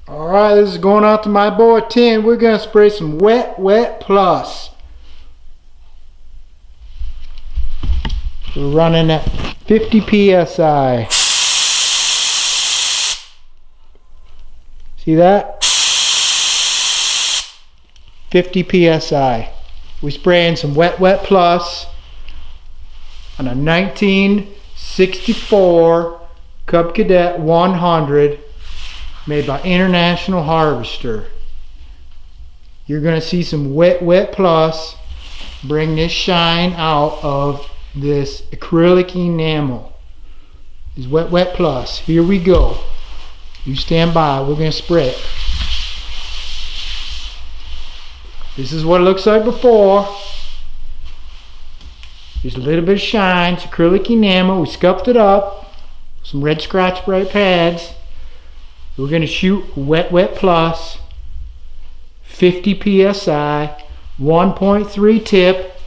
Alright, this is going out to my boy 10. We're going to spray some Wet Plus. We're running at 50 psi. See that? 50 psi. We're spraying some Wet Plus on a 1964 Cub Cadet 100 made by International Harvester. You're going to see some Wet Plus bring this shine out of this acrylic enamel. Is Wet Plus. Here we go. You stand by. We're going to spray it. This is what it looks like before. There's a little bit of shine. It's acrylic enamel. We scuffed it up. Some red Scotch-Brite pads. We're going to shoot Wet Plus, 50 psi, 1.3 tip,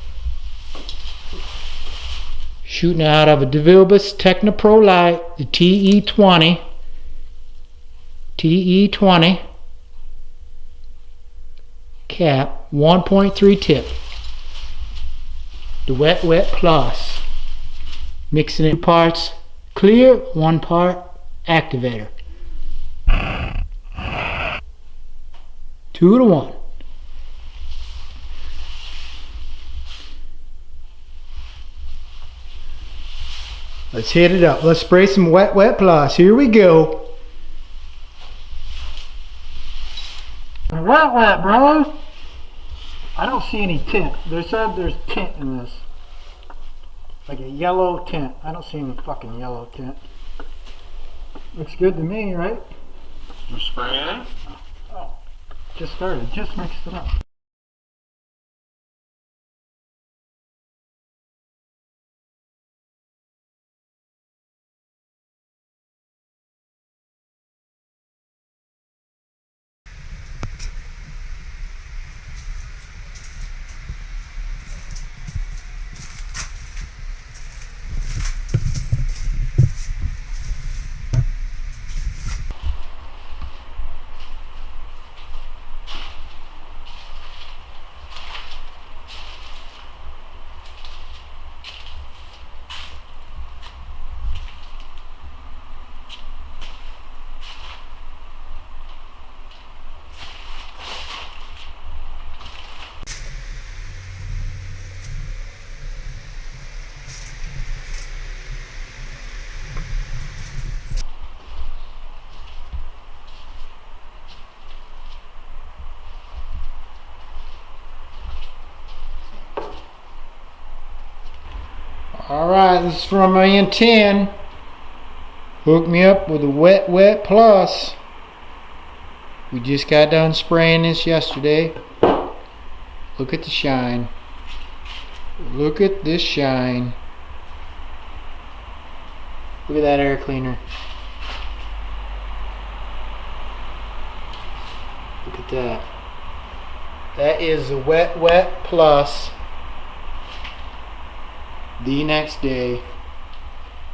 shooting out of a DeVilbiss Technopro Light, the TE20, cap, 1.3 tip, the Wet Plus, mixing it 2 parts clear, 1 part activator. 2 to 1. Let's hit it up. Let's spray some Wet Plus. Here we go. Wet, bro. I don't see any tint. They said there's tint in this. Like a yellow tint. I don't see any fucking yellow tint. Looks good to me, right? You spraying? Oh, just started. Just mixed it up. Alright, this is from my 10. Hooked me up with a Wet Plus. We just got done spraying this yesterday. Look at the shine. Look at this shine. Look at that air cleaner. Look at that. That is a Wet Plus. The next day.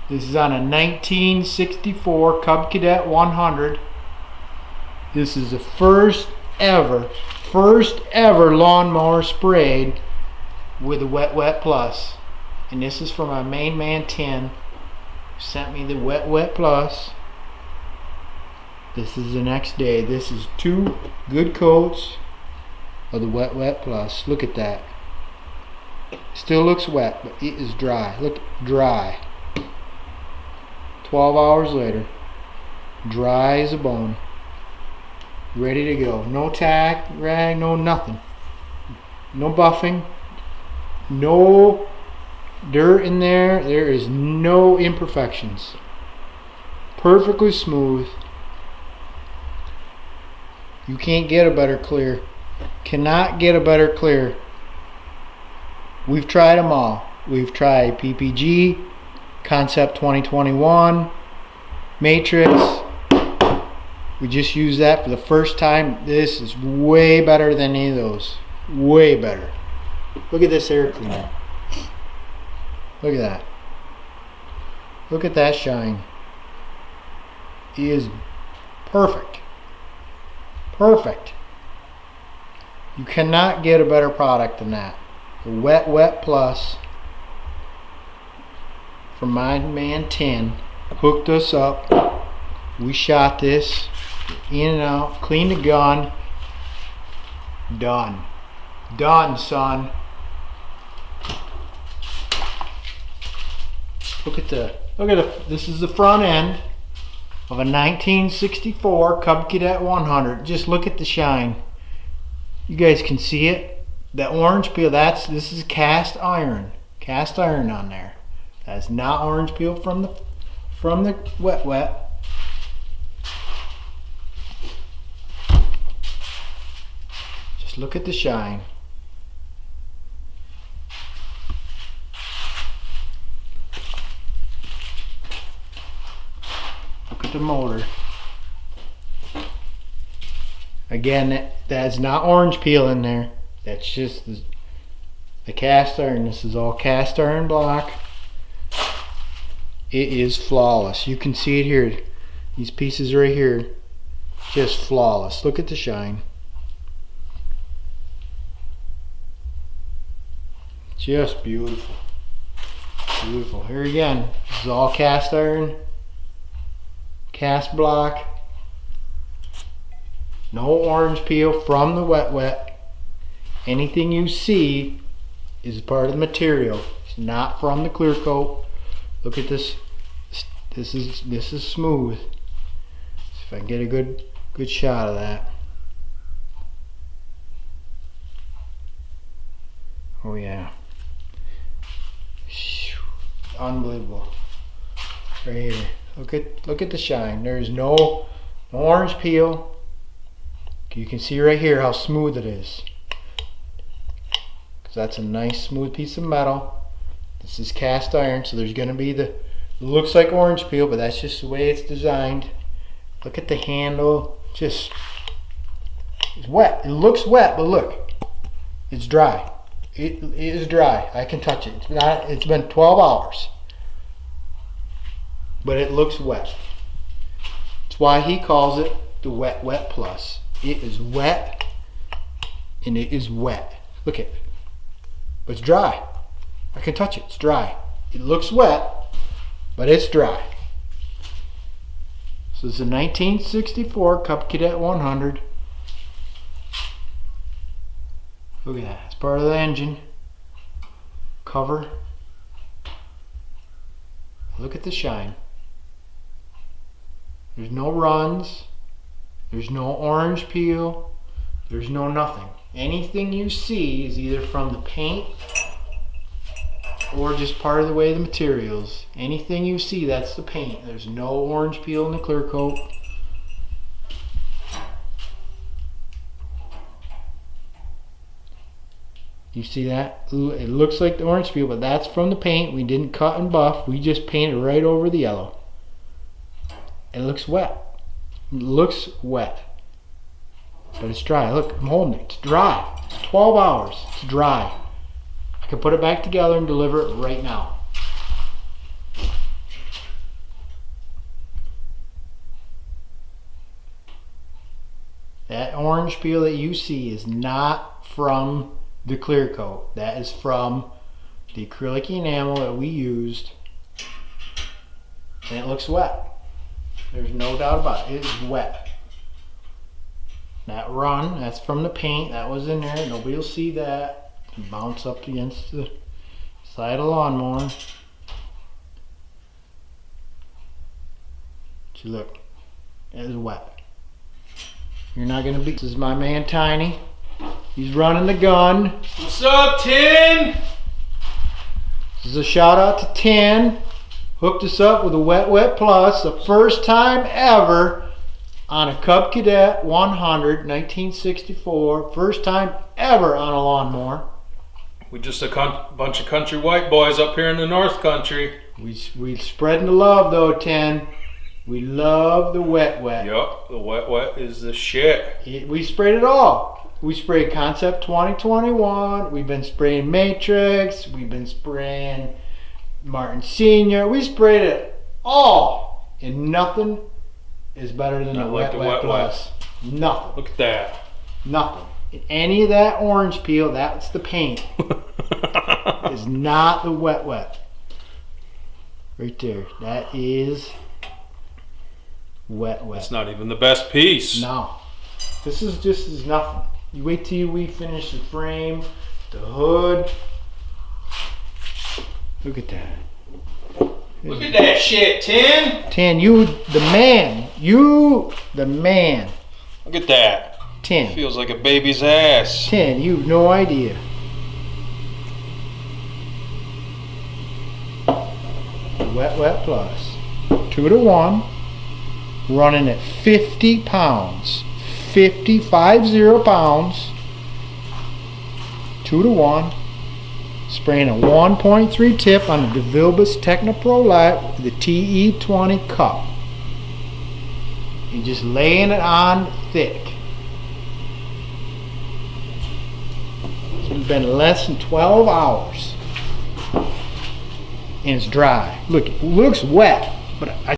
This is on a 1964 Cub Cadet 100. This is the first ever lawnmower sprayed with a Wet Plus. And this is from my main man 10, who sent me the Wet Plus. This is the next day. This is 2 good coats of the Wet Plus. Look at that. Still looks wet, but it is dry. Look, dry. 12 hours later, dry as a bone. Ready to go. No tack, rag, no nothing. No buffing. No dirt in there. There is no imperfections. Perfectly smooth. You can't get a better clear. Cannot get a better clear. We've tried them all. We've tried PPG, Concept 2021, Matrix. We just used that for the first time. This is way better than any of those. Way better. Look at this air cleaner. Look at that. Look at that shine. It is perfect. perfect. You cannot get a better product than that. The Wet Wet Plus from my man 10 hooked us up. We shot this in and out, cleaned the gun. Done. Done, son. Look at this is the front end of a 1964 Cub Cadet 100. Just look at the shine. You guys can see it. The orange peel, this is cast iron. Cast iron on there. That's not orange peel from the Wet Wet. Just look at the shine. Look at the motor. Again, that's not orange peel in there. That's just the cast iron. This is all cast iron block. It is flawless. You can see it here. These pieces right here, just flawless. Look at the shine. Just beautiful. Beautiful. Here again, this is all cast iron, cast block. No orange peel from the Wet Wet. Anything you see is part of the material. It's not from the clear coat. Look at this. This is smooth. See if I can get a good shot of that. Oh yeah. Unbelievable. Right here. Look at the shine. There's no orange peel. You can see right here how smooth it is. Because that's a nice smooth piece of metal. This is cast iron, so there's going to be it looks like orange peel, but that's just the way it's designed. Look at the handle. It's wet. It looks wet, but look. It's dry. It is dry. I can touch it. It's been 12 hours. But it looks wet. That's why he calls it the Wet Wet Plus. It is wet, and it is wet. Look at it. But it's dry. I can touch it. It's dry. It looks wet, but it's dry. So it's a 1964 Cub Cadet 100. Look at that. It's part of the engine cover. Look at the shine. There's no runs. There's no orange peel. There's no nothing. Anything you see is either from the paint or just part of the way the materials. Anything you see, that's the paint. There's no orange peel in the clear coat. You see that? It looks like the orange peel, but that's from the paint. We didn't cut and buff. We just painted right over the yellow. It looks wet. It looks wet. But it's dry. Look, I'm holding it. It's dry. It's 12 hours. It's dry. I can put it back together and deliver it right now. That orange peel that you see is not from the clear coat. That is from the acrylic enamel that we used. And it looks wet. There's no doubt about it. It is wet. That run, that's from the paint. That was in there. Nobody will see that. Bounce up against the side of the lawnmower. See, look. It is wet. You're not going to beat. This is my man Tiny. He's running the gun. What's up, Tin? This is a shout out to 10. Hooked us up with a Wet Wet Plus. The first time ever on a Cub Cadet 100, 1964. First time ever on a lawnmower. We just a bunch of country white boys up here in the North Country. We spreading the love though, 10. We love the Wet Wet. Yup, the Wet Wet is the shit. We sprayed it all. We sprayed Concept 2021. We've been spraying Matrix. We've been spraying Martin Senior. We sprayed it all, and nothing is better than the Wet Wet Plus. Nothing. Look at that. Nothing. Any of that orange peel, that's the paint. It's not the wet. Right there. That is wet. It's not even the best piece. No. This is just as nothing. You wait till we finish the frame, the hood. Look at that. Look at that shit, Tin. Tin, you the man. You the man. Look at that. Tin. Feels like a baby's ass. Tin, you've no idea. Wet plus. 2 to 1. Running at 50 pounds. 50 pounds. 2 to 1. Spraying a 1.3 tip on the DeVilbiss Technopro Light with the TE20 cup. You're just laying it on thick. It's been less than 12 hours. And it's dry. Look, it looks wet, but I